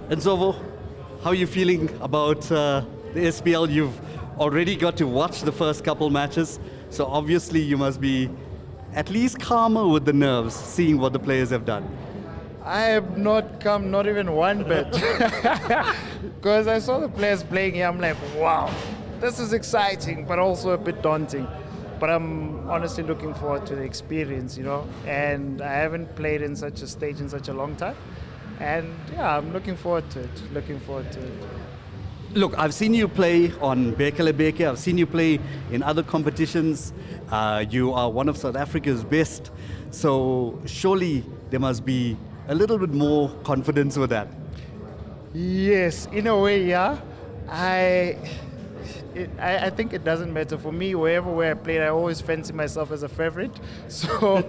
Nsovo, how are you feeling about the SPL? You've already got to watch the first couple matches, so obviously you must be at least calmer with the nerves, seeing what the players have done. I have not come, not even one bit. Because I saw the players playing here, I'm like, wow, this is exciting, but also a bit daunting. But I'm honestly looking forward to the experience, and I haven't played in such a stage in such a long time. And yeah, I'm looking forward to it. Look, I've seen you play on Bekele Beke, I've seen you play in other competitions. You are one of South Africa's best, so surely there must be a little bit more confidence with that. Yes, in a way, yeah. I think it doesn't matter. For me, where I played, I always fancy myself as a favorite. So,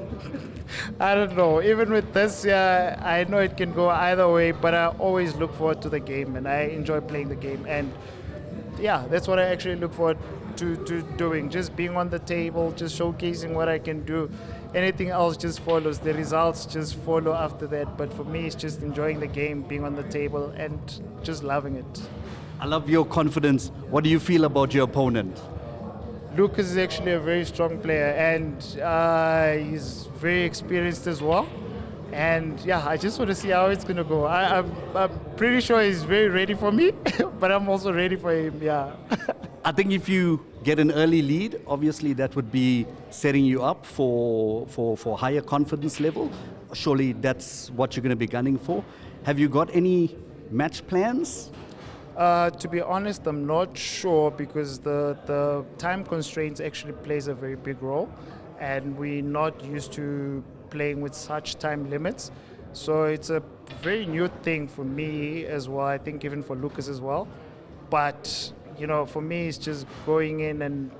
I don't know. Even with this, yeah, I know it can go either way, but I always look forward to the game, and I enjoy playing the game. And yeah, that's what I actually look forward to doing. Just being on the table, just showcasing what I can do. Anything else just follows. The results just follow after that. But for me, it's just enjoying the game, being on the table, and just loving it. I love your confidence. What do you feel about your opponent? Lucas is actually a very strong player, and he's very experienced as well. And yeah, I just want to see how it's going to go. I'm pretty sure he's very ready for me, but I'm also ready for him, yeah. I think if you get an early lead, obviously that would be setting you up for higher confidence level. Surely that's what you're going to be gunning for. Have you got any match plans? To be honest, I'm not sure, because the time constraints actually plays a very big role, and we're not used to playing with such time limits. So it's a very new thing for me as well, I think even for Lucas as well. But, for me, it's just going in and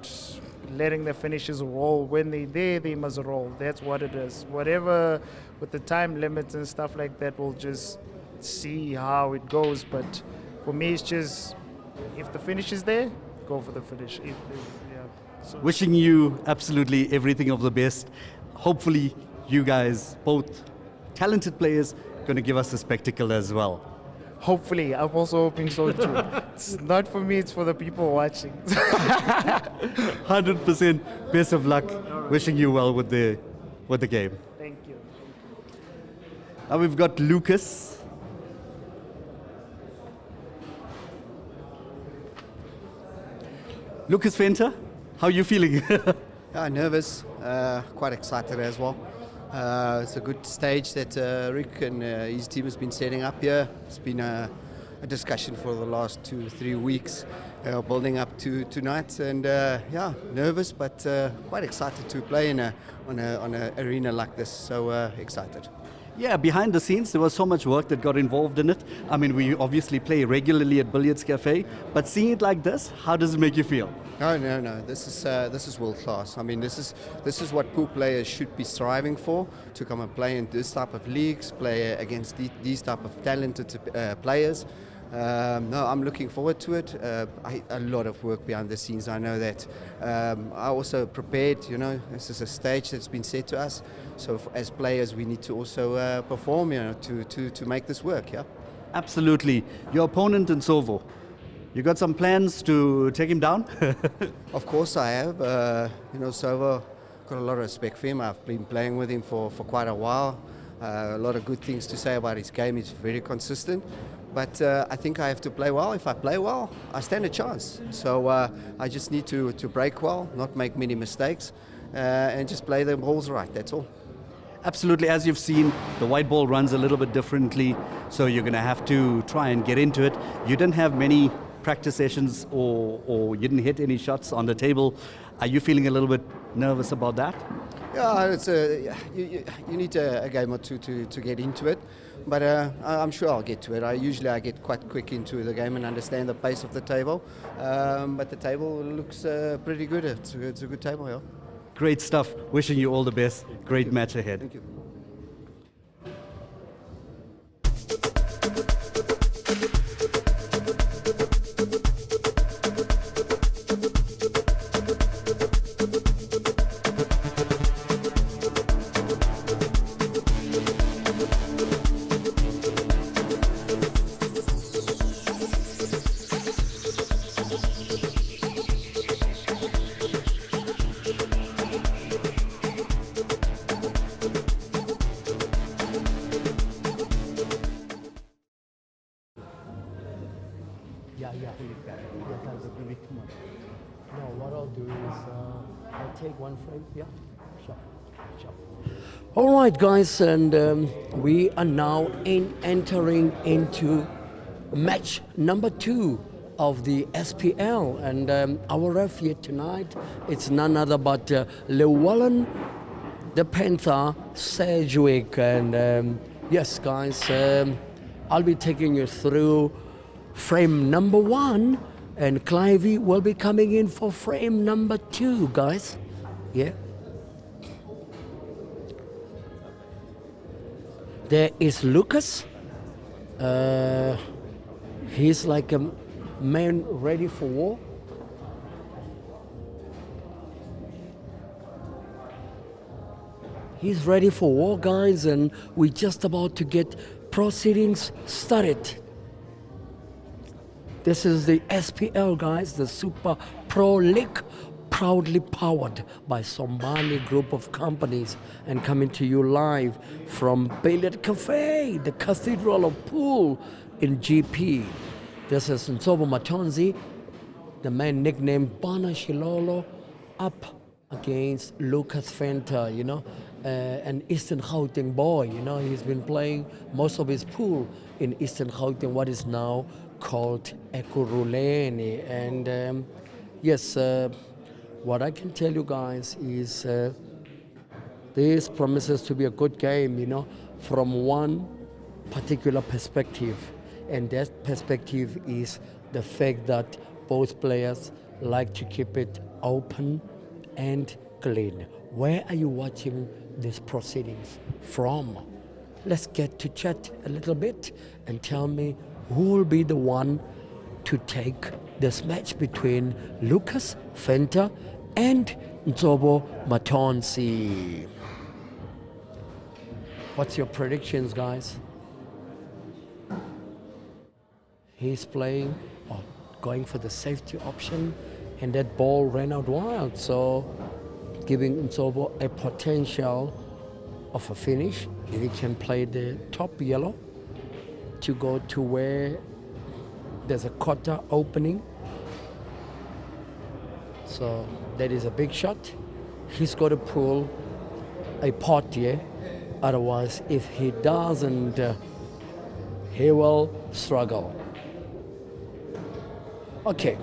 letting the finishes roll. When they're there, they must roll. That's what it is. Whatever with the time limits and stuff like that, we'll just see how it goes. But for me, it's just, if the finish is there, go for the finish. So. Wishing you absolutely everything of the best. Hopefully, you guys, both talented players, going to give us a spectacle as well. Hopefully, I'm also hoping so too. It's not for me, it's for the people watching. 100% best of luck. Wishing you well with the game. Thank you. Now we've got Lucas. Lucas Venter, how are you feeling? Nervous, quite excited as well. It's a good stage that Rick and his team has been setting up here. It's been a discussion for the last 2-3 weeks, building up to tonight, and nervous but quite excited to play on an arena like this. So excited. Yeah, behind the scenes, there was so much work that got involved in it. I mean, we obviously play regularly at Billiards Café, but seeing it like this, how does it make you feel? No. This is world class. I mean, this is what pool players should be striving for, to come and play in this type of leagues, play against these type of talented players. I'm looking forward to it. A lot of work behind the scenes. I know that. I also prepared. This is a stage that's been set to us. So as players, we need to also perform. To make this work. Yeah. Absolutely. Your opponent Nsovo. You got some plans to take him down? Of course I have. Nsovo, got a lot of respect for him. I've been playing with him for quite a while. A lot of good things to say about his game. He's very consistent. But I think I have to play well. If I play well, I stand a chance. So I just need to break well, not make many mistakes, and just play the balls right. That's all. Absolutely. As you've seen, the white ball runs a little bit differently, so you're going to have to try and get into it. You didn't have many practice sessions, or you didn't hit any shots on the table. Are you feeling a little bit nervous about that? Yeah, you need a game or two to get into it, but I'm sure I'll get to it. I get quite quick into the game and understand the pace of the table, but the table looks pretty good. It's a good table, yeah. Great stuff. Wishing you all the best. Great match ahead. Thank you. Yeah. No, what I'll do is I'll take one frame. Yeah, sure. All right, guys, and we are now entering into match number 2 of the SPL, and our ref here tonight, it's none other but Llewellyn the Panther Sedgwick, and yes, guys, I'll be taking you through frame number 1, and Clivey will be coming in for frame number 2, guys. Yeah. There is Lucas. He's like a man ready for war. He's ready for war, guys, and we're just about to get proceedings started. This is the SPL, guys, the Supa Pro League, proudly powered by Sombhani group of companies and coming to you live from Billiard Café, the Cathedral of Pool in GP. This is Nsovo Mathonsi, the man nicknamed Bana Shilolo, up against Lucas Venter, you know, an Eastern Gauteng boy, you know. He's been playing most of his pool in Eastern Gauteng, what is now called Ekurhuleni. And yes, what I can tell you guys is this promises to be a good game, you know, from one particular perspective. And that perspective is the fact that both players like to keep it open and clean. Where are you watching these proceedings from? Let's get to chat a little bit and tell me who will be the one to take this match between Lucas Venter and Nsovo Mathonsi. What's your predictions, guys? He's playing or going for the safety option, and that ball ran out wild, so giving Nsovo a potential of a finish if he can play the top yellow to go to where there's a quarter opening. So that is a big shot. He's got to pull a pot here. Otherwise, if he doesn't, he will struggle. Okay,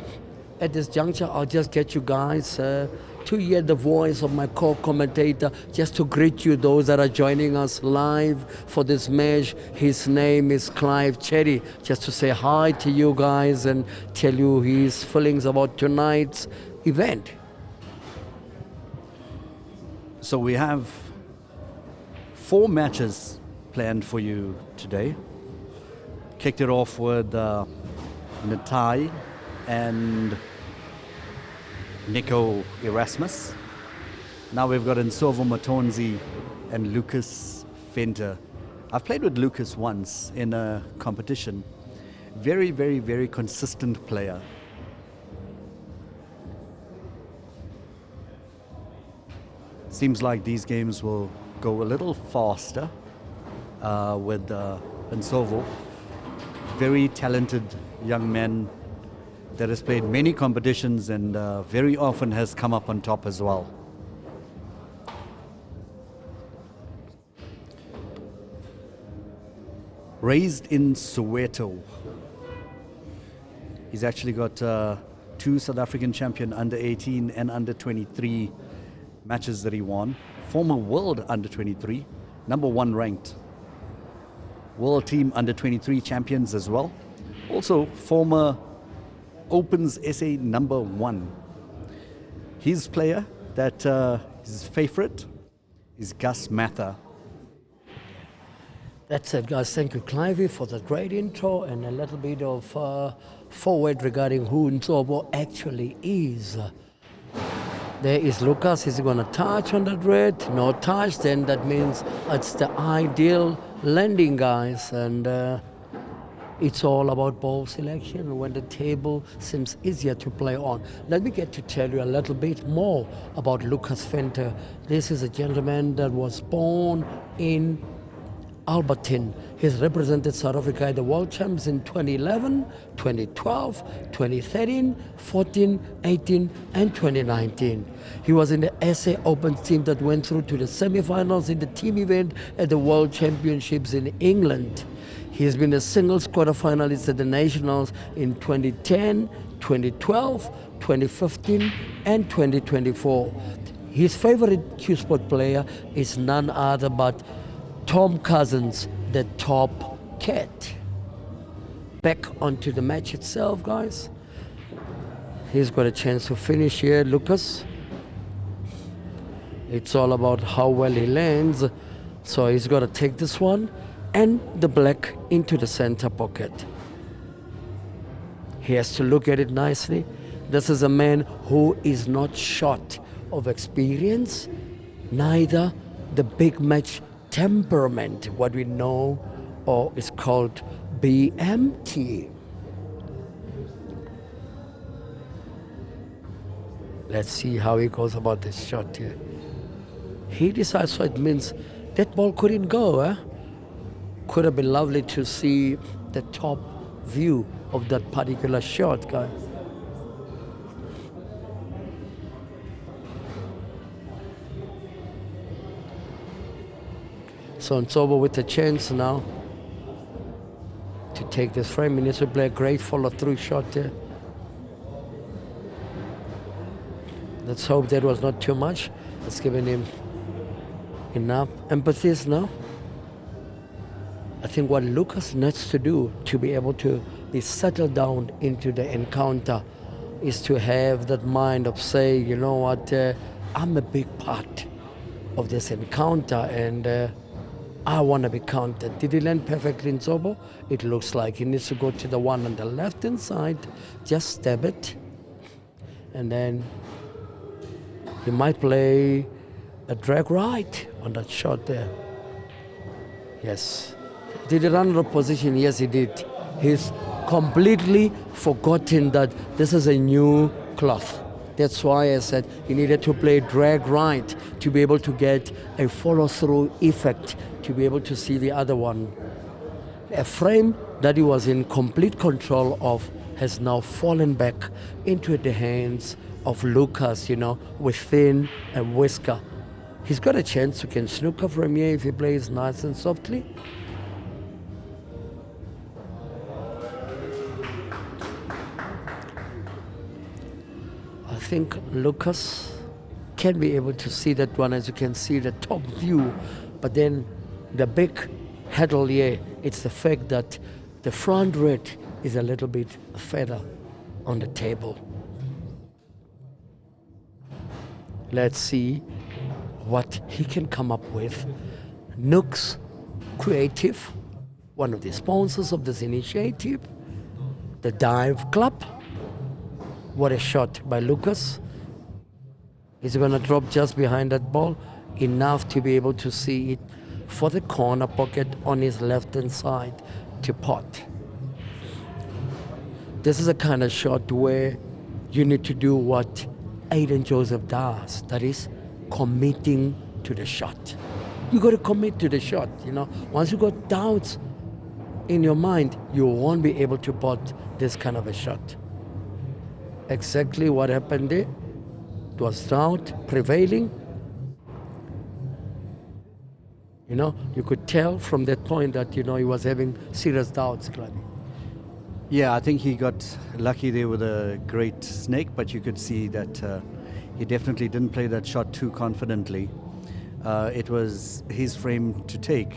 at this juncture, I'll just get you guys to hear the voice of my co-commentator, just to greet you, those that are joining us live for this match. His name is Clive Cherry, just to say hi to you guys and tell you his feelings about tonight's event. So we have 4 matches planned for you today. Kicked it off with Natai and Nico Erasmus. Now we've got Nsovo Mathonsi and Lucas Venter. I've played with Lucas once in a competition. Very, very, very consistent player. Seems like these games will go a little faster with Nsovo. Very talented young man that has played many competitions and very often has come up on top as well. Raised in Soweto. He's actually got 2 South African champion under 18 and under 23 matches that he won. Former world under 23, number 1 ranked. World team under 23 champions as well. Also former Opens SA number 1. His player that his favorite is Gus Mather. That's it, guys. Thank you, Clivey, for the great intro and a little bit of forward regarding who Nsovo actually is. There is Lucas. He's going to touch on that red. No touch, then that means it's the ideal landing, guys. And it's all about ball selection when the table seems easier to play on. Let me get to tell you a little bit more about Lucas Venter. This is a gentleman that was born in Albertine. He's represented South Africa at the World Champs in 2011, 2012, 2013, 14, 18, and 2019. He was in the SA Open team that went through to the semi-finals in the team event at the World Championships in England. He's been a singles quarterfinalist at the Nationals in 2010, 2012, 2015, and 2024. His favorite Cuesports player is none other but Tom Cousins, the top cat. Back onto the match itself, guys. He's got a chance to finish here, Lucas. It's all about how well he lands. So he's got to take this one and the black into the center pocket. He has to look at it nicely. This is a man who is not short of experience, neither the big match temperament, what we know or is called BMT. Let's see how he goes about this shot here. He decides, so it means that ball couldn't go, eh? Could have been lovely to see the top view of that particular shot, guys. So Nsovo with a chance now to take this frame. He needs to play a great follow-through shot there. Let's hope that was not too much. It's given him enough empathy now. I think what Lucas needs to do to be able to be settled down into the encounter is to have that mind of saying, you know what, I'm a big part of this encounter and I want to be counted. Did he land perfectly in Nsovo? It looks like he needs to go to the one on the left-hand side, just stab it, and then he might play a drag right on that shot there. Yes. Did he run out of position? Yes, he did. He's completely forgotten that this is a new cloth. That's why I said he needed to play drag right to be able to get a follow-through effect, to be able to see the other one. A frame that he was in complete control of has now fallen back into the hands of Lucas, you know, within a whisker. He's got a chance to can snooker from here if he plays nice and softly. I think Lucas can be able to see that one, as you can see the top view, but then the big hurdle here, it's the fact that the front red is a little bit further on the table. Let's see what he can come up with. Nooks Creative, one of the sponsors of this initiative, the Dive Club. What a shot by Lucas. He's going to drop just behind that ball, enough to be able to see it for the corner pocket on his left-hand side to pot. This is a kind of shot where you need to do what Aiden Joseph does, that is committing to the shot. You got to commit to the shot, you know. Once you got doubts in your mind, you won't be able to pot this kind of a shot. Exactly what happened there. It was doubt prevailing. You know, you could tell from that point that, you know, he was having serious doubts, Gladys. Yeah, I think he got lucky there with a great snake, but you could see that he definitely didn't play that shot too confidently. It was his frame to take.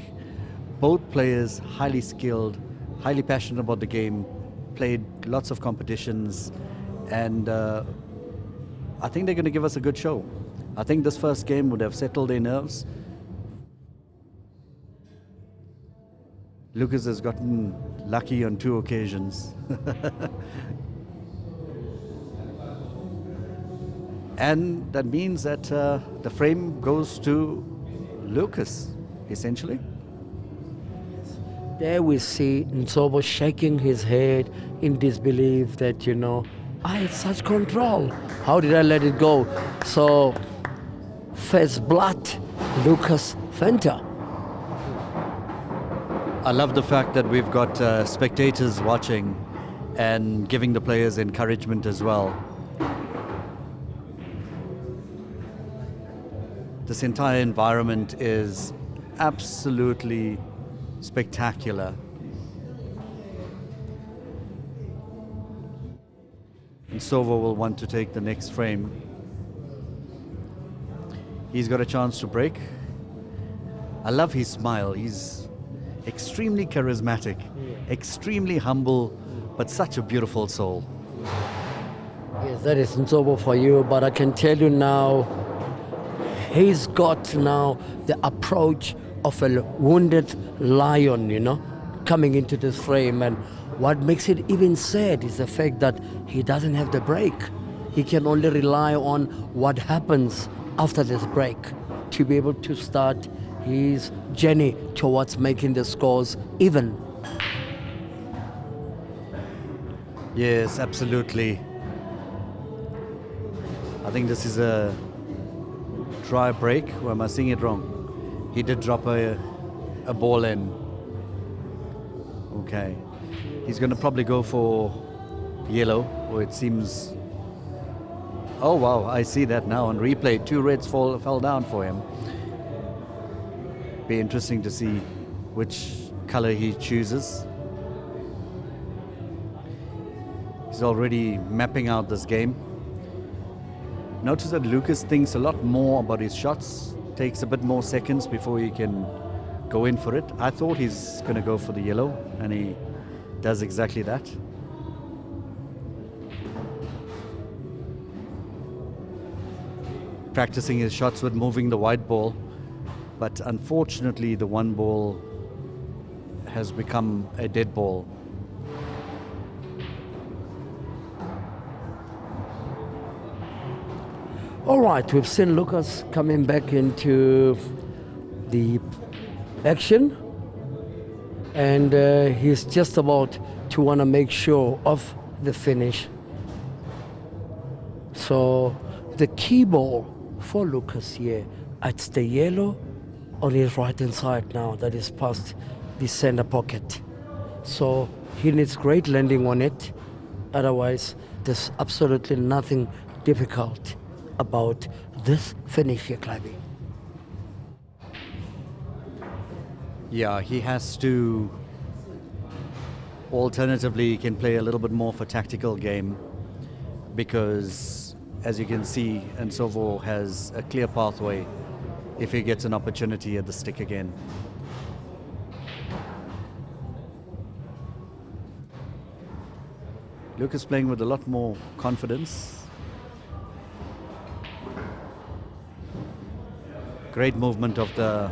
Both players highly skilled, highly passionate about the game, played lots of competitions, and I think they're going to give us a good show. I think this first game would have settled their nerves. Lucas has gotten lucky on 2 occasions. And that means that the frame goes to Lucas, essentially. There we see Nsovo shaking his head in disbelief that, you know, I had such control. How did I let it go? So, first blood, Lucas Venter. I love the fact that we've got spectators watching and giving the players encouragement as well. This entire environment is absolutely spectacular. Nsovo will want to take the next frame. He's got a chance to break. I love his smile. He's extremely charismatic, extremely humble, but such a beautiful soul. Yes, that is Nsovo for you, but I can tell you now, he's got now the approach of a wounded lion, you know, coming into this frame. And what makes it even sad is the fact that he doesn't have the break. He can only rely on what happens after this break to be able to start his journey towards making the scores even. Yes, absolutely. I think this is a dry break, or am I seeing it wrong? He did drop a ball in. Okay. He's going to probably go for yellow, or it seems... Oh wow, I see that now on replay. 2 reds fell down for him. Be interesting to see which color he chooses. He's already mapping out this game. Notice that Lucas thinks a lot more about his shots, takes a bit more seconds before he can go in for it. I thought he's going to go for the yellow, and he does exactly that. Practicing his shots with moving the white ball, but unfortunately the one ball has become a dead ball. All right, we've seen Lucas coming back into the action, and he's just about to want to make sure of the finish. So the key ball for Lucas here, it's the yellow on his right hand side now that is past the center pocket. So he needs great landing on it, otherwise there's absolutely nothing difficult about this finish here, Clive. Yeah, he has to. Alternatively, he can play a little bit more for tactical game, because as you can see, Nsovo has a clear pathway if he gets an opportunity at the stick again. Lucas playing with a lot more confidence. Great movement of the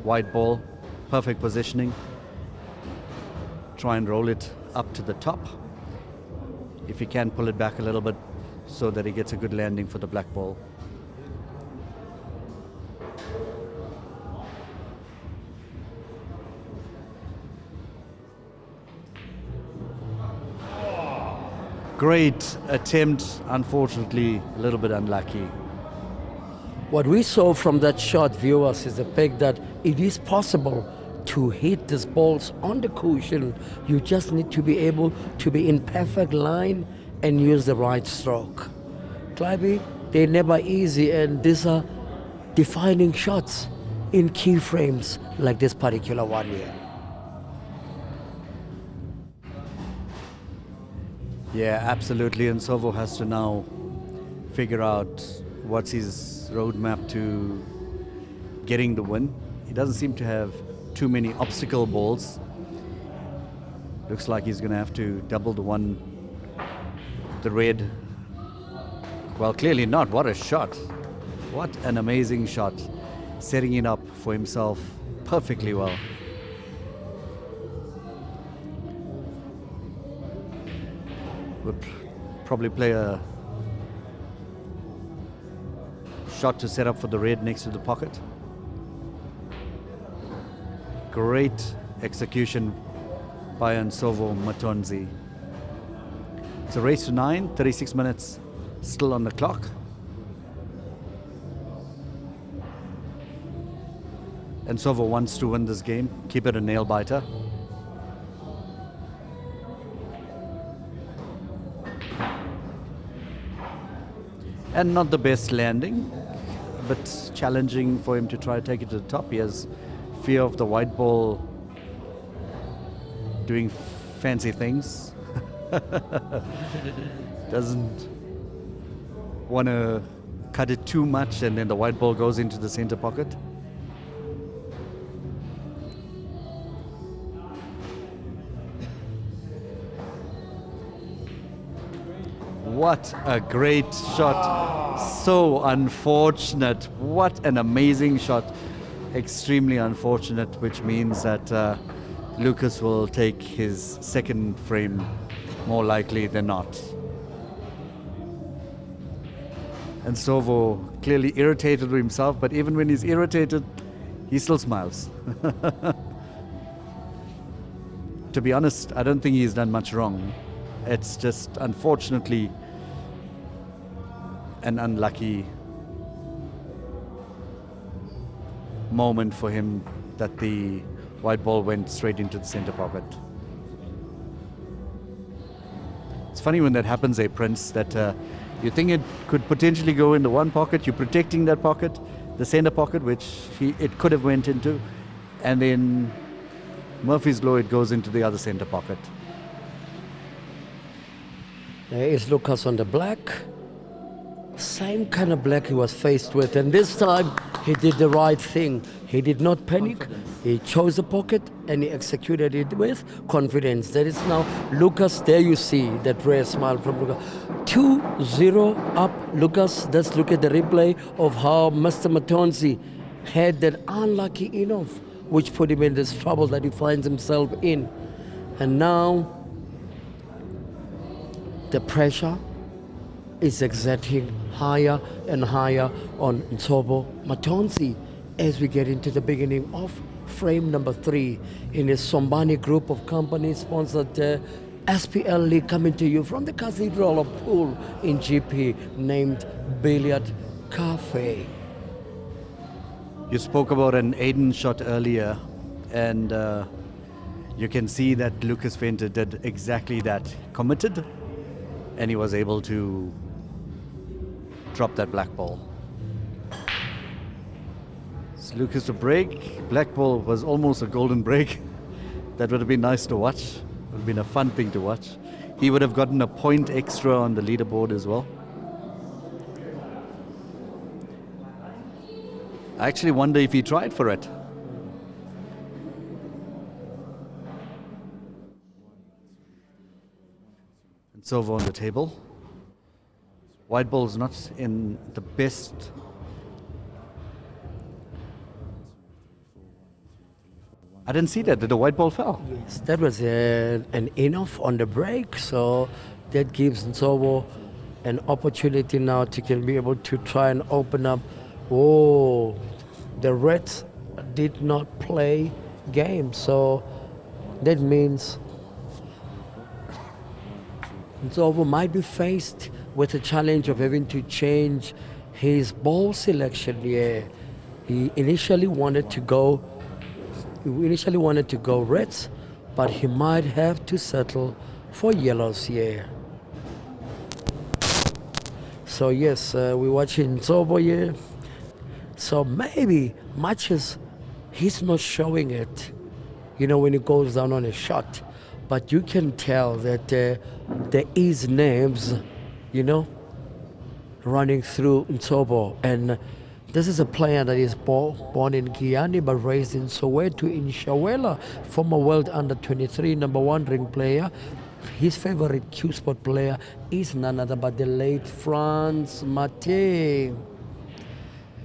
white ball, perfect positioning. Try and roll it up to the top. If he can, pull it back a little bit so that he gets a good landing for the black ball. Great attempt, unfortunately a little bit unlucky. What we saw from that shot, viewers, is the fact that it is possible to hit these balls on the cushion. You just need to be able to be in perfect line and use the right stroke. Clive, they're never easy, and these are defining shots in key frames like this particular one here. Yeah, absolutely. And Nsovo has to now figure out what's his roadmap to getting the win. He doesn't seem to have too many obstacle balls. Looks like he's going to have to double the red. Well, clearly not. What a shot. What an amazing shot. Setting it up for himself perfectly well. Would probably play a shot to set up for the red next to the pocket. Great execution by Nsovo Mathonsi. It's a race to 9, 36 minutes still on the clock. Nsovo wants to win this game, keep it a nail biter. And not the best landing, but challenging for him to try to take it to the top. He has fear of the white ball doing fancy things. Doesn't want to cut it too much and then the white ball goes into the center pocket. What a great shot. So unfortunate. What an amazing shot. Extremely unfortunate, which means that Lucas will take his second frame more likely than not. And Nsovo clearly irritated with himself, but even when he's irritated, he still smiles. To be honest, I don't think he's done much wrong. It's just unfortunately an unlucky moment for him that the white ball went straight into the center pocket. It's funny when that happens, Prince, that you think it could potentially go in the one pocket, you're protecting that pocket, the center pocket, which it could have went into, and then Murphy's Law, it goes into the other center pocket. There is Lucas on the black. Same kind of black he was faced with, and this time he did the right thing. He did not panic. He chose the pocket and he executed it with confidence. That is now Lucas. There you see that rare smile from Lucas. 2-0 up, Lucas. Let's look at the replay of how Mr. Mathonsi had that unlucky enough, which put him in this trouble that he finds himself in. And now the pressure is exerting higher and higher on Nsovo Mathonsi as we get into the beginning of frame number 3 in a Sombhani group of companies sponsored SPL League, coming to you from the Cathedral of Pool in GP, named Billiard Café. You spoke about an Aiden shot earlier, and you can see that Lucas Venter did exactly that. Committed, and he was able to drop that black ball. So Lucas to break. Black ball was almost a golden break. That would have been nice to watch. It would have been a fun thing to watch. He would have gotten a point extra on the leaderboard as well. I actually wonder if he tried for it. Nsovo on the table. White ball's not in the best. I didn't see that. Did the white ball fell? Yes, that was an enough on the break, so that gives Nsovo an opportunity now to can be able to try and open up. Oh, the Reds did not play game, so that means Nsovo might be faced with the challenge of having to change his ball selection here. He initially wanted to go reds, but he might have to settle for yellows here. So yes, we're watching Nsovo here. So maybe much as he's not showing it, when he goes down on a shot, but you can tell that there is nerves, running through Nsovo. And this is a player that is born in Guyana but raised in Soweto in Shawela, former world under-23 number 1 ring player. His favorite Cuesports player is none other but the late Frans Mate.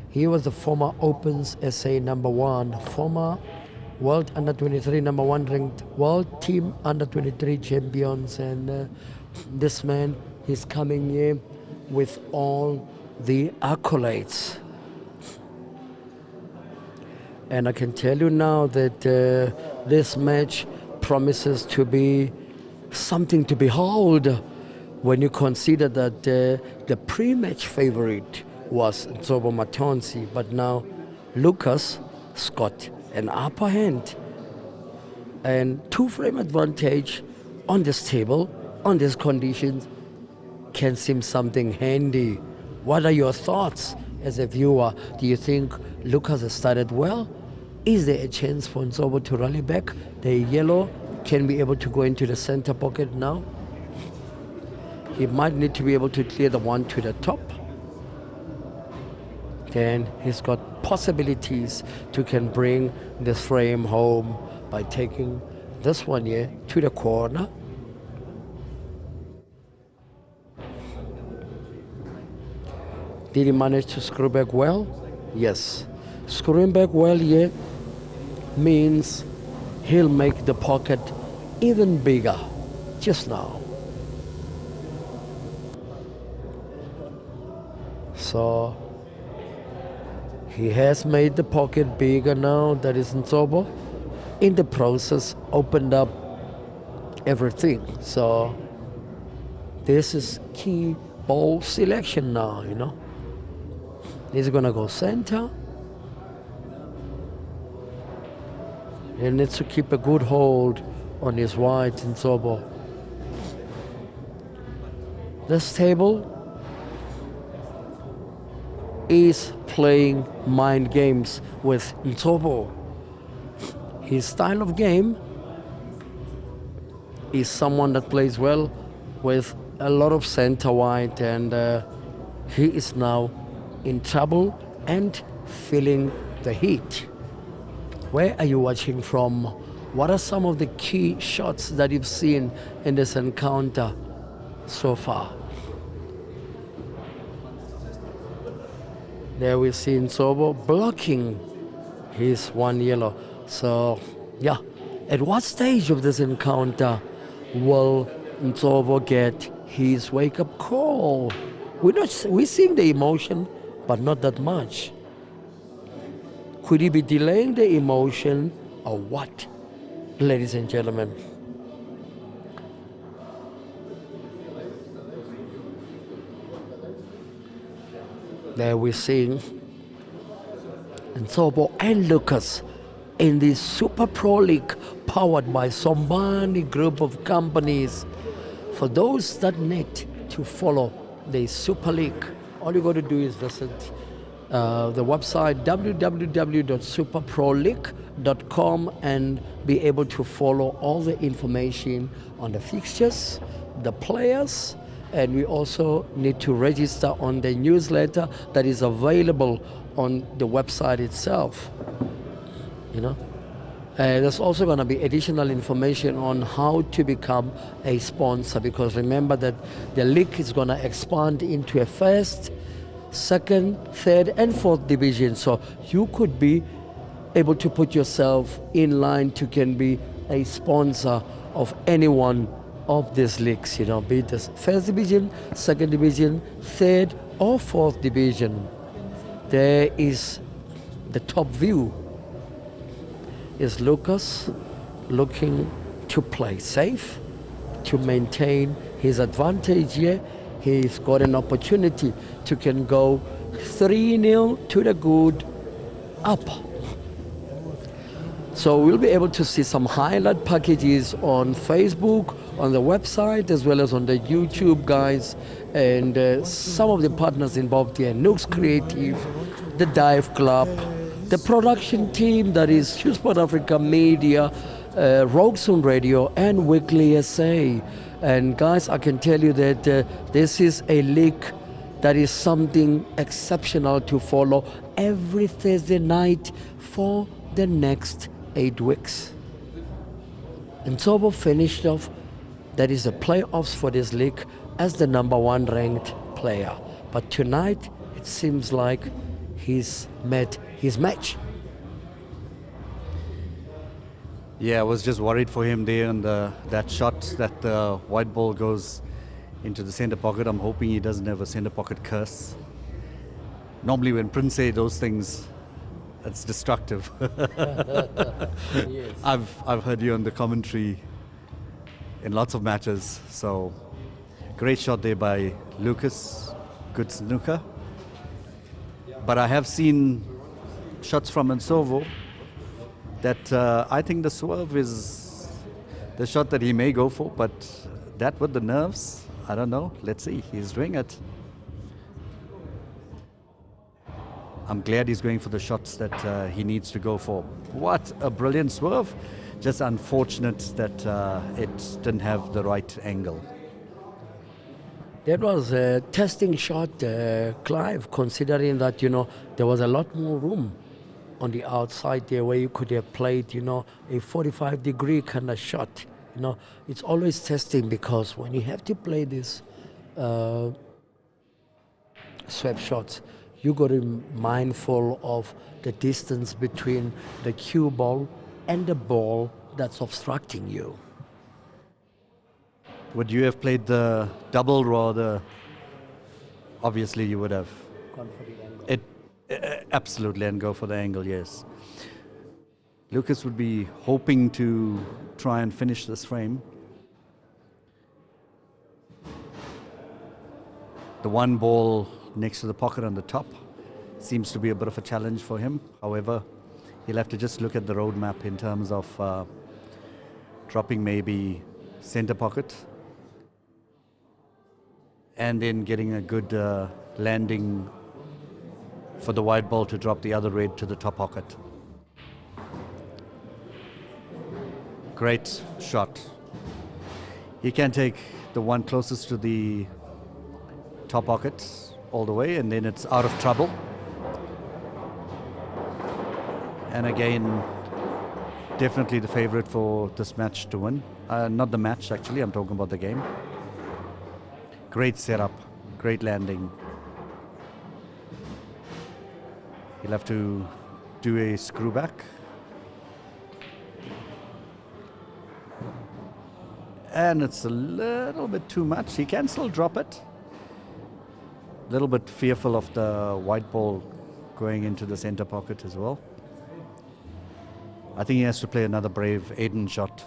He was the former Opens SA number 1, former world under-23 number 1 ranked world team under-23 champions, and this man is coming here with all the accolades. And I can tell you now that this match promises to be something to behold when you consider that the pre-match favorite was Nsovo Mathonsi, but now Lucas has got an upper hand and 2-frame advantage on this table, on these conditions, can seem something handy. What are your thoughts as a viewer? Do you think Lucas has started well? Is there a chance for Nsovo to rally back? The yellow can be able to go into the center pocket now. He might need to be able to clear the one to the top. Then he's got possibilities to can bring this frame home by taking this one here to the corner. Did he manage to screw back well? Yes. Screwing back well here means he'll make the pocket even bigger just now. So he has made the pocket bigger now. That is Nsovo. In the process, opened up everything. So this is key ball selection now, you know. He's gonna go center. He needs to keep a good hold on his white Nsovo. This table is playing mind games with Nsovo. His style of game is someone that plays well with a lot of center white, and he is now in trouble and feeling the heat. Where are you watching from? What are some of the key shots that you've seen in this encounter so far? There we see Nsovo blocking his one yellow. So, yeah, at what stage of this encounter will Nsovo get his wake-up call? We're seeing the emotion, but not that much. Could he be delaying the emotion or what, ladies and gentlemen? There we're seeing Nsovo and Lucas in the Supa Pro League powered by Sombhani group of companies. For those that need to follow the Super League, all you got to do is visit the website www.supaproleague.com and be able to follow all the information on the fixtures, the players, and we also need to register on the newsletter that is available on the website itself. You know, there's also going to be additional information on how to become a sponsor, because remember that the league is going to expand into a first, second, third, and fourth division. So you could be able to put yourself in line to can be a sponsor of any one of these leagues, you know, be it the first division, second division, third, or fourth division. There is the top view. Is Lucas looking to play safe, to maintain his advantage here? He's got an opportunity to can go 3-0 to the good up. So we'll be able to see some highlight packages on Facebook, on the website, as well as on the YouTube, guys. And some of the partners involved here, Nooks Creative, the Dive Club, the production team, that is Cuesports Africa Media, Rogues on Radio, and Weekly SA. And guys, I can tell you that this is a league that is something exceptional to follow every Thursday night for the next 8 weeks. Nsovo finished off, that is the playoffs for this league, as the #1 ranked player. But tonight, it seems like he's met his match. Yeah, I was just worried for him there, and that shot, that the white ball goes into the center pocket. I'm hoping he doesn't have a center pocket curse. Normally when Prince say those things, it's destructive. Yes. I've heard you on the commentary in lots of matches, so great shot there by Lucas. Good snooker. But I have seen shots from Nsovo that I think the swerve is the shot that he may go for, but that with the nerves, I don't know. Let's see. He's doing it. I'm glad he's going for the shots that he needs to go for. What a brilliant swerve. Just unfortunate that it didn't have the right angle. That was a testing shot, Clive, considering that, there was a lot more room on the outside there where you could have played, a 45-degree kind of shot. It's always testing, because when you have to play these swept shots, you got to be mindful of the distance between the cue ball and the ball that's obstructing you. Would you have played the double or the... Obviously you would have. Gone for the angle. Absolutely, and go for the angle, yes. Lucas would be hoping to try and finish this frame. The one ball next to the pocket on the top seems to be a bit of a challenge for him. However, he'll have to just look at the roadmap in terms of dropping maybe center pocket and then getting a good landing for the white ball to drop the other red to the top pocket. Great shot. He can take the one closest to the top pocket all the way, and then it's out of trouble. And again, definitely the favorite for this match to win. Not the match, actually, I'm talking about the game. Great setup, great landing. He'll have to do a screw back. And it's a little bit too much. He can still drop it. A little bit fearful of the white ball going into the center pocket as well. I think he has to play another brave Aiden shot.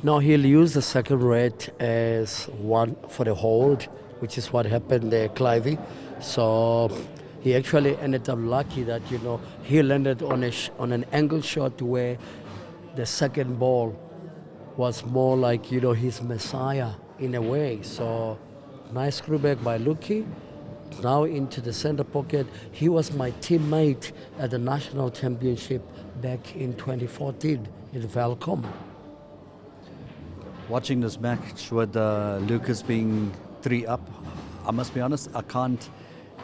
No, he'll use the second red as one for the hold, which is what happened there, Clivey. So he actually ended up lucky that, he landed on an angle shot where the second ball was more like, his messiah in a way. So nice screw back by Luki. Now into the center pocket. He was my teammate at the national championship back in 2014 in Valcom. Watching this match with Lucas being 3 up, I must be honest, I can't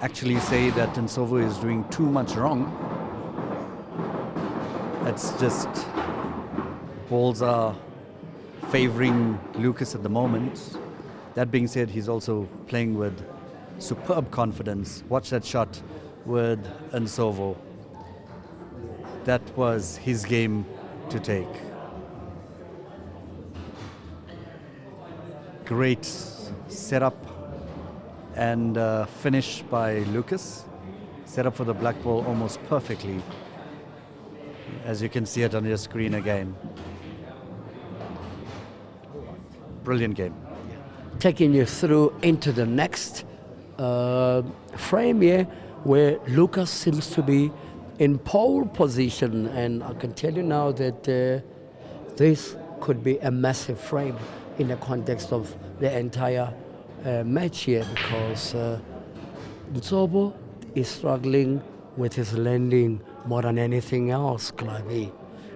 actually say that Nsovo is doing too much wrong. It's just balls are favoring Lucas at the moment. That being said, he's also playing with superb confidence. Watch that shot with Nsovo. That was his game to take. Great setup and finish by Lucas. Set up for the black ball almost perfectly, as you can see it on your screen again. Brilliant game. Taking you through into the next frame here, where Lucas seems to be in pole position, and I can tell you now that this could be a massive frame in the context of the entire match here, because Nsovo is struggling with his landing more than anything else, Clive.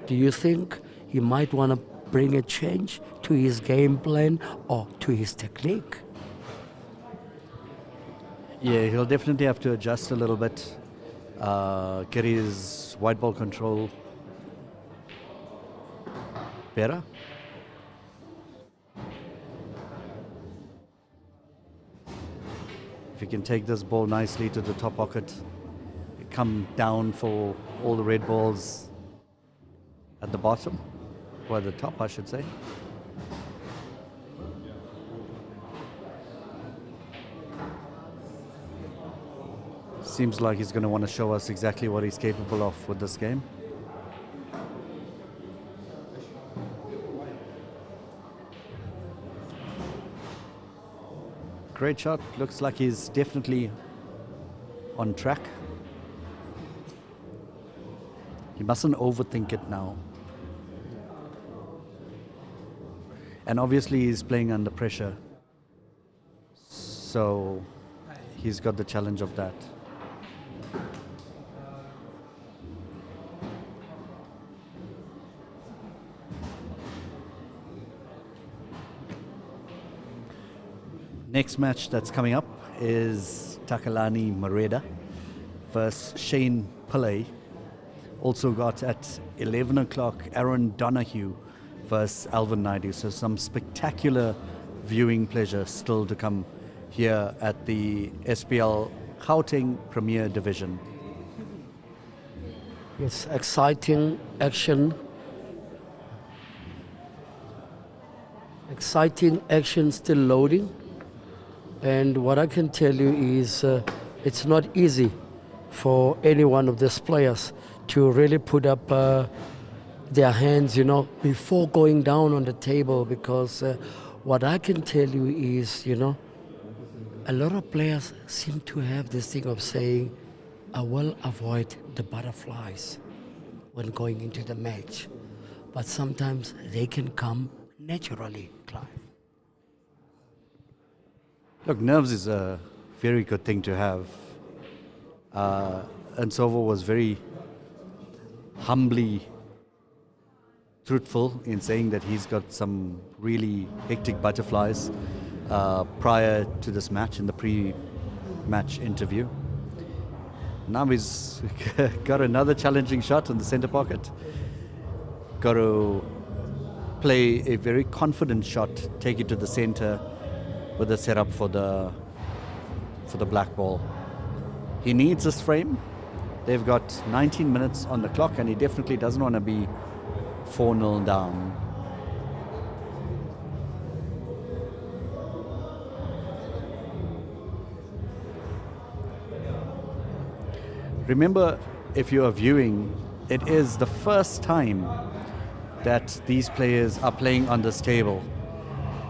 Do you think he might want to bring a change to his game plan or to his technique? Yeah, he'll definitely have to adjust a little bit, get his white ball control better. If he can take this ball nicely to the top pocket, come down for all the red balls at the bottom, or at the top, I should say. Seems like he's going to want to show us exactly what he's capable of with this game. Great shot. Looks like he's definitely on track. He mustn't overthink it now. And obviously he's playing under pressure. So he's got the challenge of that. Next match that's coming up is Takalani Mareda versus Shane Pillay. Also got at 11 o'clock Aaron Donahue versus Alvin Naidu. So some spectacular viewing pleasure still to come here at the SPL Gauteng Premier Division. It's exciting action. Exciting action still loading. And what I can tell you is it's not easy for any one of these players to really put up their hands, before going down on the table, because what I can tell you is, a lot of players seem to have this thing of saying, I will avoid the butterflies when going into the match. But sometimes they can come naturally, Clive. Look, nerves is a very good thing to have. Nsovo was very humbly truthful in saying that he's got some really hectic butterflies prior to this match, in the pre-match interview. Now he's got another challenging shot in the center pocket. Got to play a very confident shot, take it to the center with a setup for the black ball. He needs this frame. They've got 19 minutes on the clock, and he definitely doesn't want to be 4-0 down. Remember, if you are viewing, it is the first time that these players are playing on this table.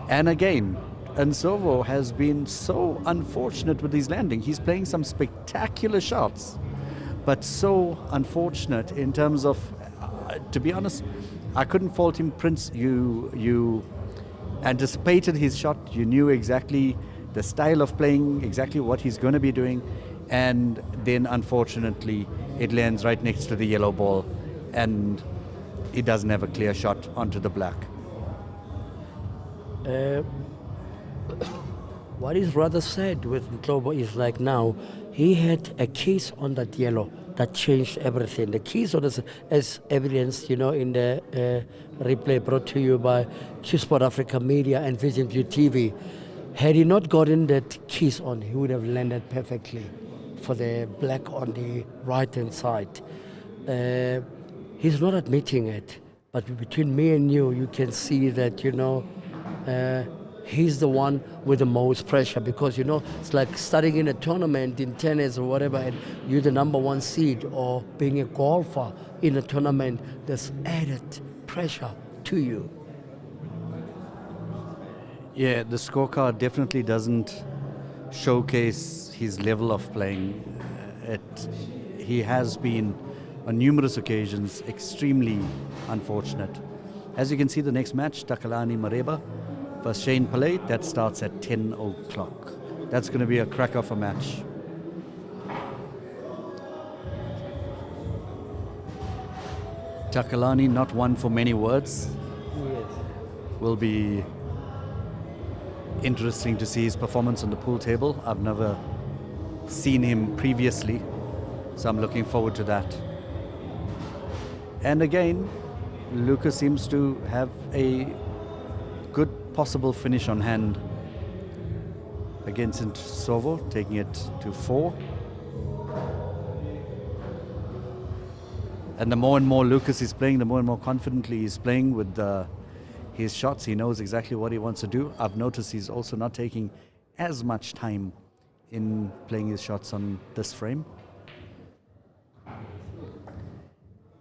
And again, Nsovo has been so unfortunate with his landing. He's playing some spectacular shots, but so unfortunate in terms of, to be honest, I couldn't fault him. Prince, you anticipated his shot. You knew exactly the style of playing, exactly what he's going to be doing, and then unfortunately it lands right next to the yellow ball, and he doesn't have a clear shot onto the black. What is rather sad with Nsovo is like now, he had a case on that yellow that changed everything. The keys on this, as evidenced, in the replay brought to you by Cuesports Africa Media and Vision View TV. Had he not gotten that keys on, he would have landed perfectly for the black on the right-hand side. He's not admitting it, but between me and you can see that, he's the one with the most pressure, because it's like starting in a tournament in tennis or whatever, and you're the number one seed, or being a golfer in a tournament. There's added pressure to you. Yeah, the scorecard definitely doesn't showcase his level of playing. He has been on numerous occasions extremely unfortunate. As you can see, the next match, Takalani Mareba versus Shane Pillay, that starts at 10 o'clock. That's going to be a cracker of a match. Takalani, not one for many words. Yes. Will be interesting to see his performance on the pool table. I've never seen him previously, so I'm looking forward to that. And again, Lucas seems to have a good possible finish on hand against Nsovo, taking it to 4. And the more and more Lucas is playing, the more and more confidently he's playing with his shots. He knows exactly what he wants to do. I've noticed he's also not taking as much time in playing his shots on this frame.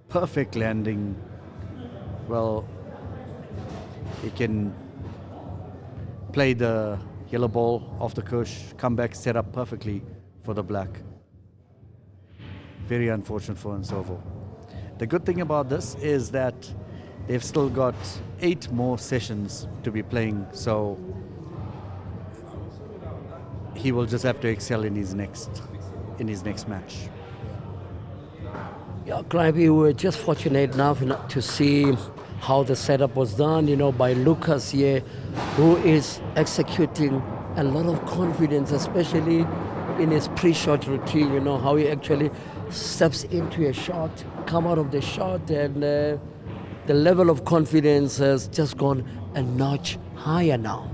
Perfect landing. Well, he can play the yellow ball off the cush, come back, set up perfectly for the black. Very unfortunate for Nsovo. The good thing about this is that they've still got 8 more sessions to be playing, so he will just have to excel in his next match. Yeah, Clive, we were just fortunate enough to see how the setup was done, by Lucas here, who is executing a lot of confidence, especially in his pre-shot routine, how he actually steps into a shot, come out of the shot, and the level of confidence has just gone a notch higher now.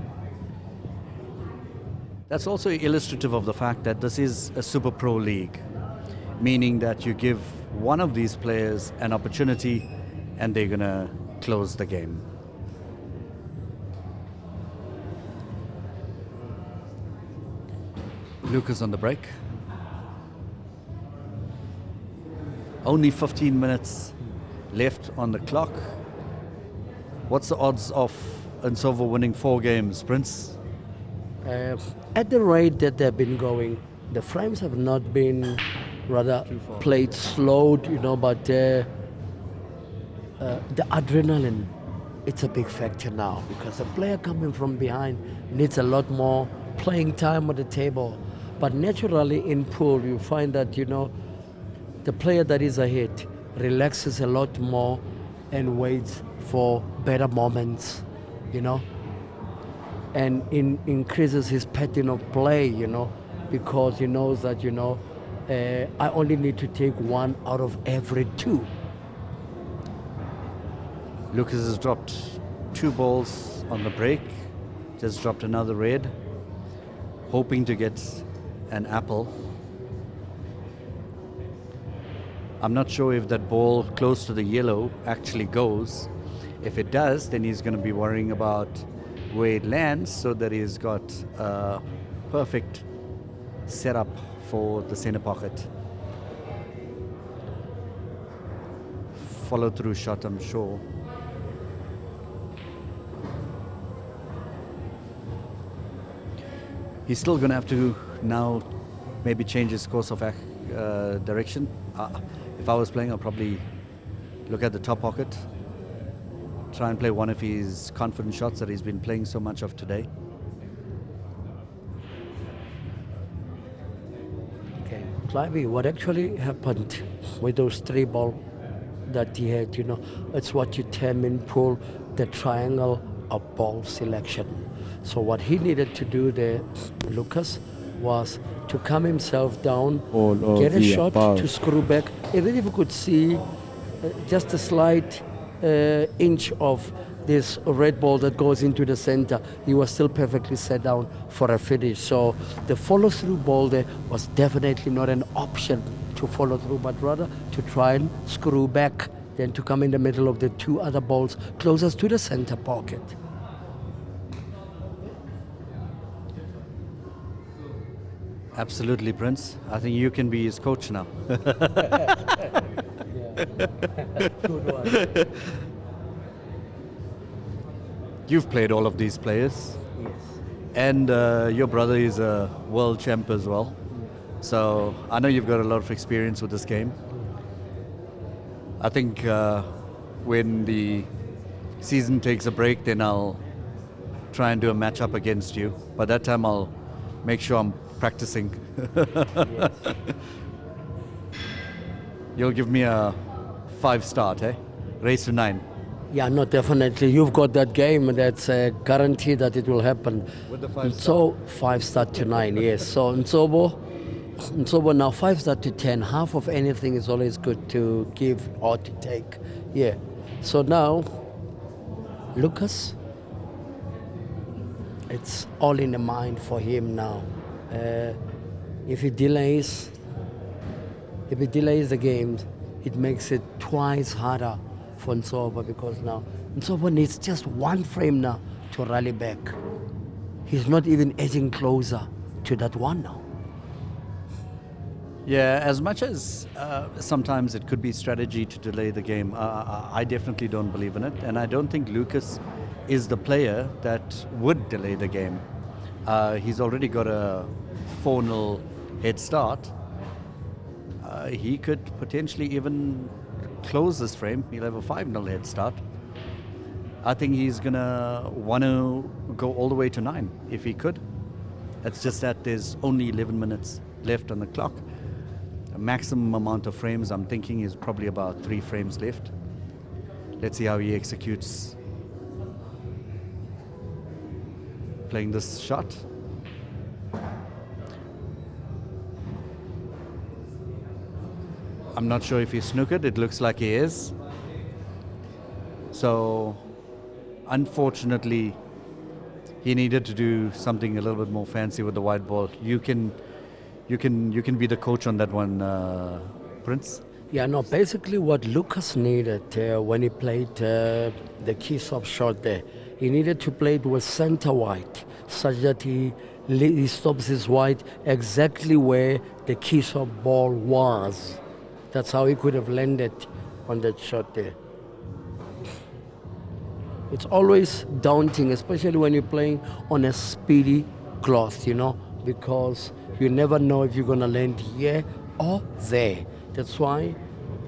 That's also illustrative of the fact that this is a Supa Pro League, meaning that you give one of these players an opportunity and they're going to close the game. Lucas on the break. Only 15 minutes left on the clock. What's the odds of Nsovo winning 4 games, Prince? At the rate that they've been going, the frames have not been rather played slowed, but the adrenaline, it's a big factor now because a player coming from behind needs a lot more playing time at the table. But naturally in pool, you find that, the player that is ahead relaxes a lot more and waits for better moments, and increases his pattern of play, because he knows that, I only need to take 1 out of every 2. Lucas has dropped 2 balls on the break, just dropped another red, hoping to get an apple. I'm not sure if that ball close to the yellow actually goes. If it does, then he's going to be worrying about where it lands so that he's got a perfect setup for the center pocket. Follow through shot, I'm sure. He's still going to have to now maybe change his course of direction. If I was playing, I'll probably look at the top pocket, try and play one of his confident shots that he's been playing so much of today. Okay, Clivey, what actually happened with those 3 balls that he had, it's what you term in pool the triangle of ball selection. So what he needed to do there, Lucas, was to calm himself down, get a shot to screw back. Even if you could see just a slight inch of this red ball that goes into the center, he was still perfectly set down for a finish. So the follow-through ball there was definitely not an option to follow through, but rather to try and screw back, then to come in the middle of the 2 other balls closest to the center pocket. Absolutely, Prince. I think you can be his coach now. Good one. You've played all of these players. Yes. And your brother is a world champ as well. So I know you've got a lot of experience with this game. I think when the season takes a break, then I'll try and do a match-up against you. By that time, I'll make sure I'm practicing. Yes. You'll give me a 5 start, eh? Race to 9. Yeah, no, definitely. You've got that game. That's a guarantee that it will happen. With the 5 So 5 start to 9, yes. So Nsovo now 5 start to 10. Half of anything is always good to give or to take. Yeah. So now, Lucas, it's all in the mind for him now. If he delays the game, it makes it twice harder for Nsovo, because now Nsovo needs just 1 frame now to rally back. He's not even edging closer to that 1 now. Yeah, as much as sometimes it could be strategy to delay the game, I definitely don't believe in it. And I don't think Lucas is the player that would delay the game. He's already got a 4-0 head start. He could potentially even close this frame. He'll have a 5-0 head start. I think he's going to want to go all the way to 9 if he could. It's just that there's only 11 minutes left on the clock. A maximum amount of frames, I'm thinking, is probably about 3 frames left. Let's see how he executes playing this shot. I'm not sure if he snookered. It looks like he is. So, unfortunately, he needed to do something a little bit more fancy with the white ball. You can be the coach on that one, Prince. Yeah, no, basically what Lucas needed when he played the key-stop shot there, he needed to play it with center white, such that he stops his white exactly where the key-stop ball was. That's how he could have landed on that shot there. It's always daunting, especially when you're playing on a speedy cloth, you know, because you never know if you're going to land here or there. That's why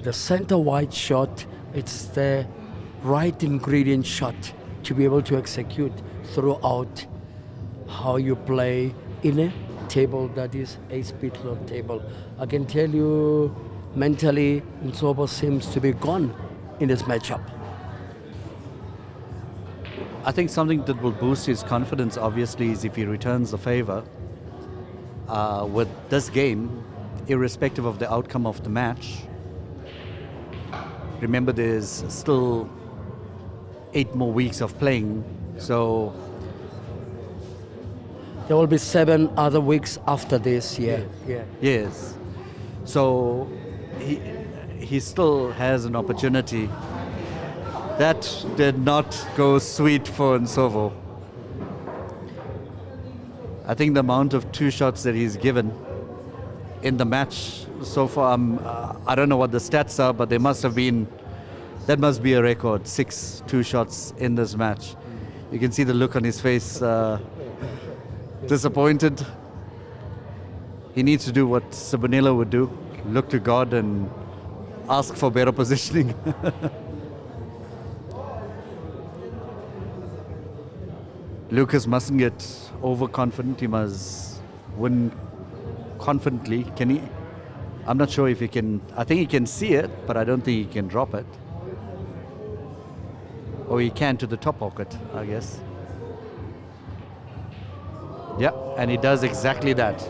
the center white shot, it's the right ingredient shot to be able to execute throughout how you play in a table that is a speed cloth table. I can tell you mentally, Nsovo seems to be gone in this matchup. I think something that will boost his confidence, obviously, is if he returns the favor with this game, irrespective of the outcome of the match. Remember, there's still 8 more weeks of playing, so there will be 7 other weeks after this, yeah. yes. So he still has an opportunity. That did not go sweet for Nsovo. I think the amount of 2 shots that he's given in the match so far, I don't know what the stats are, but that must be a record, 6 2 shots in this match. You can see the look on his face, disappointed. He needs to do what Sabonelo would do, look to God and ask for better positioning. Lucas mustn't get overconfident. He must win confidently. Can he? I'm not sure if he can. I think he can see it, but I don't think he can drop it. Or he can to the top pocket, I guess. Yeah, and he does exactly that.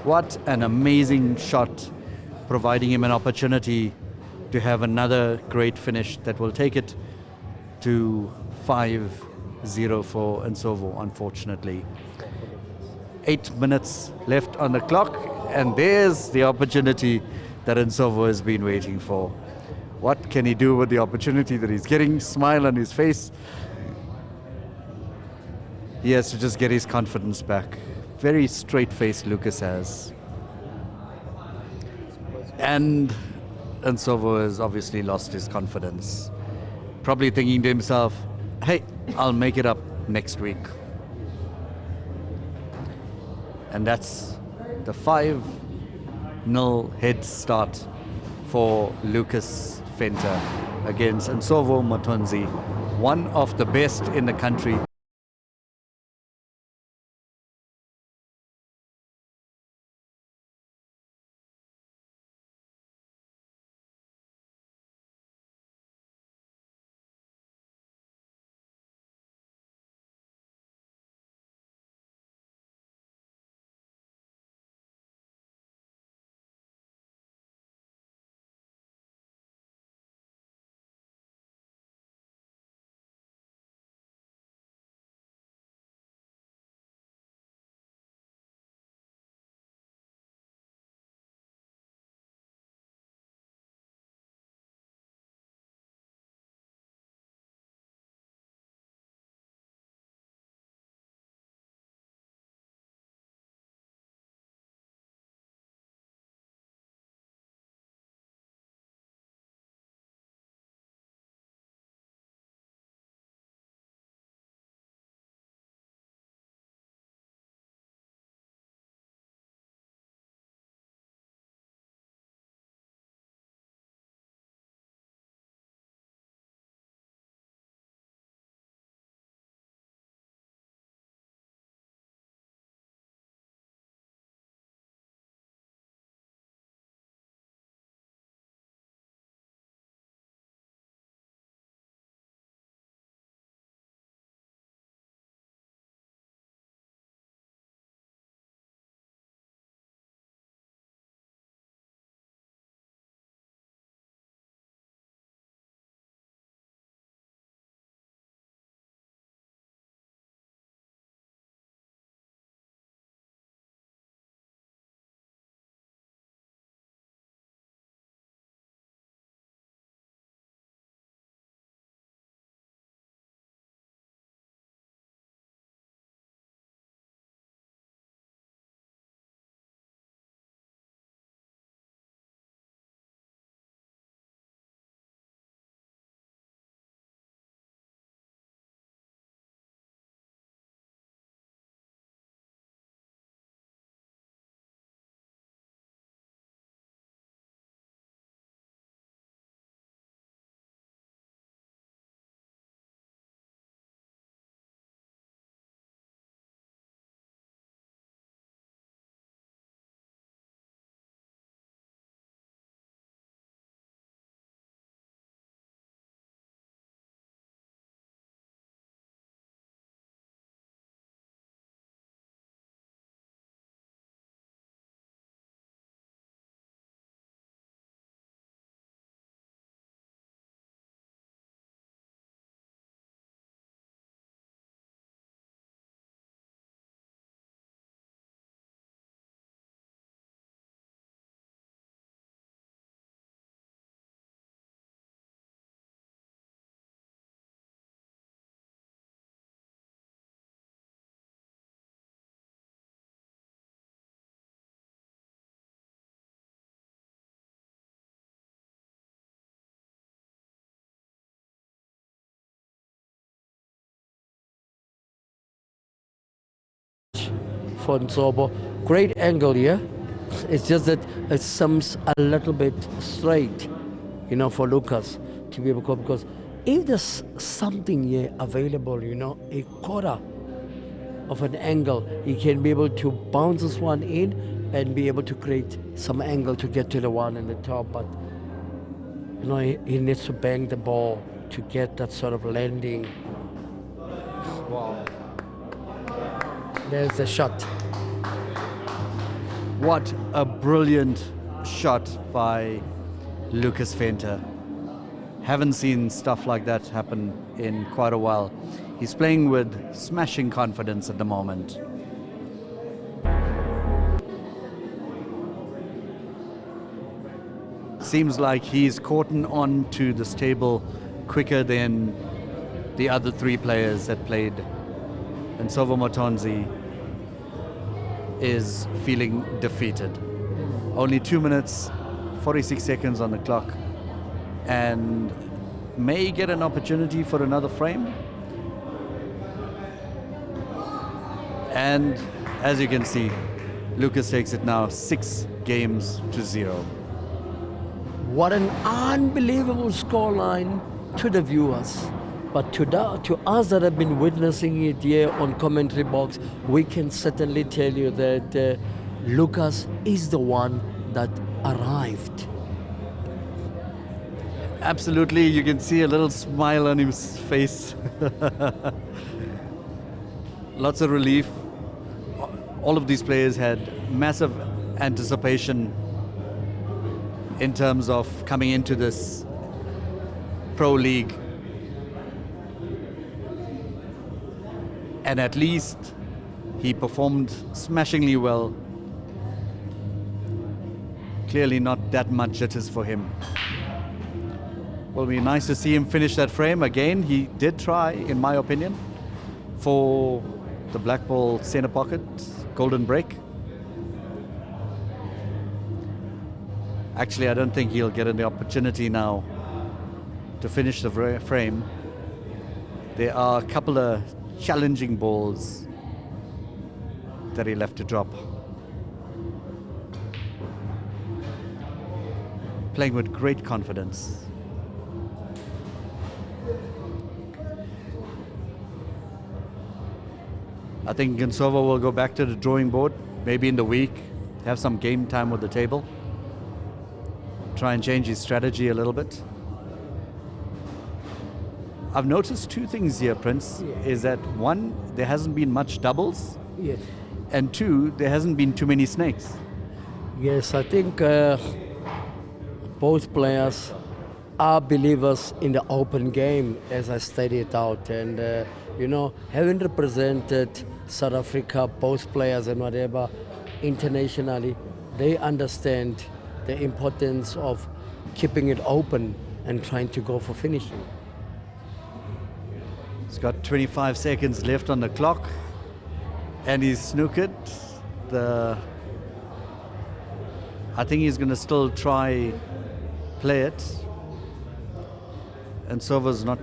What an amazing shot, providing him an opportunity to have another great finish that will take it to 5-0 for Nsovo, unfortunately. 8 minutes left on the clock, and there's the opportunity that Nsovo has been waiting for. What can he do with the opportunity that he's getting? Smile on his face. He has to just get his confidence back. Very straight face Lucas has. And Nsovo has obviously lost his confidence. Probably thinking to himself, hey, I'll make it up next week. And that's the 5-0 head start for Lucas Venter against Nsovo Mathonsi, one of the best in the country. for Nsovo. Great angle here. It's just that it seems a little bit straight, for Lucas to be able to, because if there's something here available, a quarter of an angle, he can be able to bounce this one in and be able to create some angle to get to the one in the top. But he needs to bang the ball to get that sort of landing. Wow. There's the shot. What a brilliant shot by Lucas Venter. Haven't seen stuff like that happen in quite a while. He's playing with smashing confidence at the moment. Seems like he's caught on to this table quicker than the other three players that played. And Nsovo Mathonsi is feeling defeated. Only 2 minutes, 46 seconds on the clock, and may get an opportunity for another frame. And as you can see, Lucas takes it now 6-0. What an unbelievable scoreline to the viewers. But to us that have been witnessing it here on commentary box, we can certainly tell you that Lucas is the one that arrived. Absolutely, you can see a little smile on his face. Lots of relief. All of these players had massive anticipation in terms of coming into this pro league. And at least he performed smashingly well. Clearly not that much jitters for him. Will be nice to see him finish that frame. Again, he did try, in my opinion, for the Blackball center pocket, golden break. Actually, I don't think he'll get an opportunity now to finish the frame. There are a couple of challenging balls that he left to drop. Playing with great confidence. I think Nsovo will go back to the drawing board, maybe in the week, have some game time with the table. Try and change his strategy a little bit. I've noticed two things here, Prince, is that one, there hasn't been much doubles, Yes. and two, there hasn't been too many snakes. Yes, I think both players are believers in the open game, as I stated out. And, having represented South Africa, both players and whatever, internationally, they understand the importance of keeping it open and trying to go for finishing. He's got 25 seconds left on the clock, and he's snookered. I think he's going to still try play it. And Nsovo's not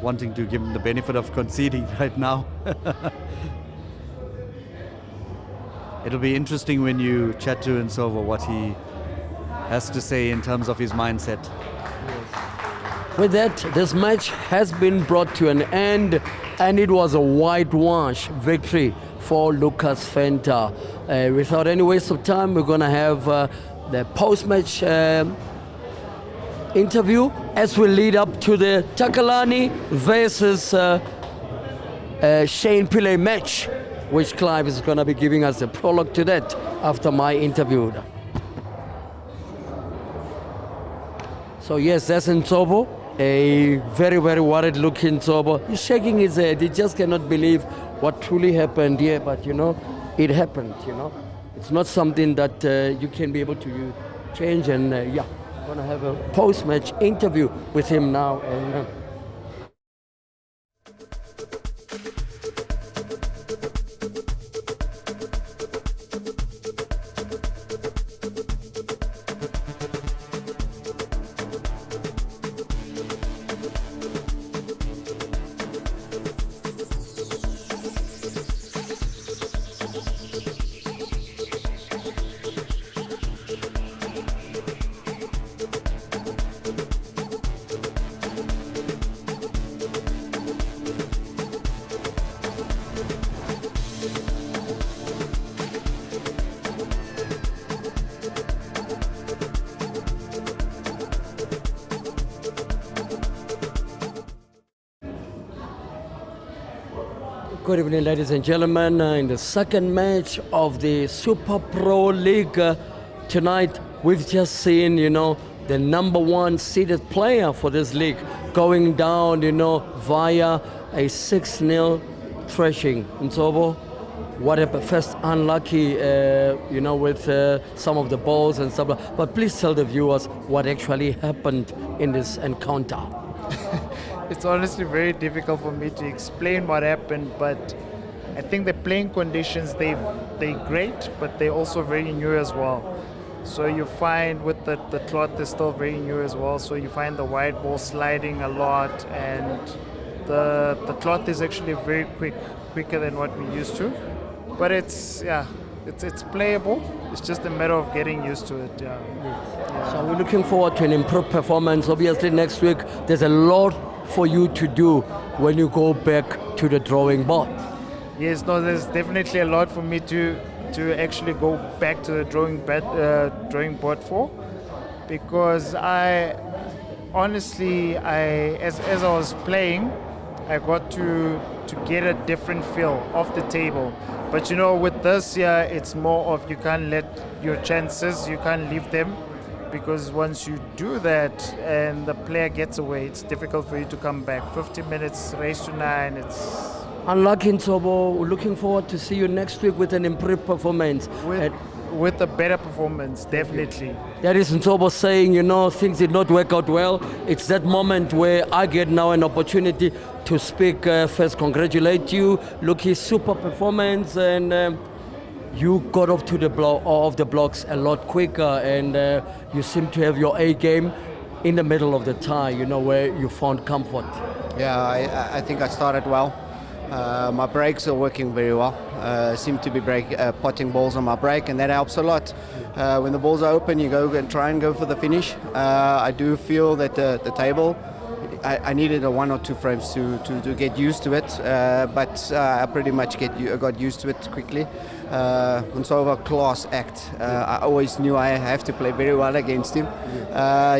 wanting to give him the benefit of conceding right now. It'll be interesting when you chat to Nsovo what he has to say in terms of his mindset. With that, this match has been brought to an end, and it was a whitewash victory for Lucas Venter. Without any waste of time, we're going to have the post-match interview as we lead up to the Takalani versus Shane Pillay match, which Clive is going to be giving us a prologue to that after my interview. So yes, that's Nsovo, a very, very worried looking Nsovo. He's shaking his head. He just cannot believe what truly happened here, but it happened, It's not something that you can be able to change, and I'm going to have a post-match interview with him now. And Good evening, ladies and gentlemen. In the second match of the Supa Pro League tonight, we've just seen, the number one seeded player for this league going down, via a 6-0 thrashing. Nsovo, what a first unlucky, with some of the balls and stuff. But please tell the viewers what actually happened in this encounter. It's honestly very difficult for me to explain what happened, but I think the playing conditions, they're great, but they're also very new as well. So you find with the cloth is still very new as well, so you find the wide ball sliding a lot, and the cloth is actually very quicker than what we used to. But it's playable. It's just a matter of getting used to it. Yeah. So we're looking forward to an improved performance. Obviously next week there's a lot for you to do when you go back to the drawing board. Yes, no, there's definitely a lot for me to actually go back to the drawing board for, because I honestly, as I was playing, I got to get a different feel off the table. But with this year, it's more of you can't let your chances, you can't leave them, because once you do that and the player gets away, it's difficult for you to come back. 50 minutes, race to 9, it's... Unlucky, Nsovo. We're looking forward to see you next week with an improved performance. With a better performance, definitely. That is Nsovo saying, things did not work out well. It's that moment where I get now an opportunity to speak. First, congratulate you. Look, his super performance, and you got off to the blocks a lot quicker, and you seem to have your A game in the middle of the tie, where you found comfort. Yeah, I think I started well. My breaks are working very well. Seem to be potting balls on my break, and that helps a lot. When the balls are open, you go and try and go for the finish. I do feel that the table, I needed 1 or 2 frames to get used to it, but I pretty much got used to it quickly. Nsovo, class act. I always knew I have to play very well against him.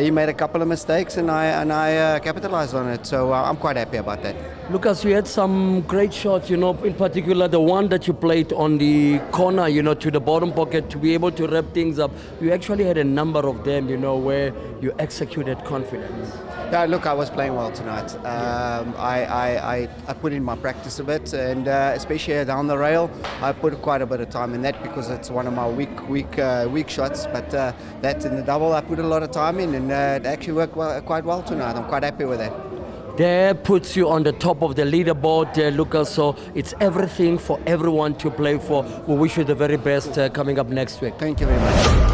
He made a couple of mistakes, and I capitalized on it. So I'm quite happy about that. Lucas, you had some great shots, in particular the one that you played on the corner, to the bottom pocket to be able to wrap things up. You actually had a number of them, where you executed confidence. Yeah, look, I was playing well tonight. I put in my practice a bit, and especially down the rail, I put quite a bit of time in that because it's one of my weak shots. But that in the double, I put a lot of time in, and it actually worked quite well tonight. I'm quite happy with that. That puts you on the top of the leaderboard, Lucas, so it's everything for everyone to play for. We wish you the very best coming up next week. Thank you very much.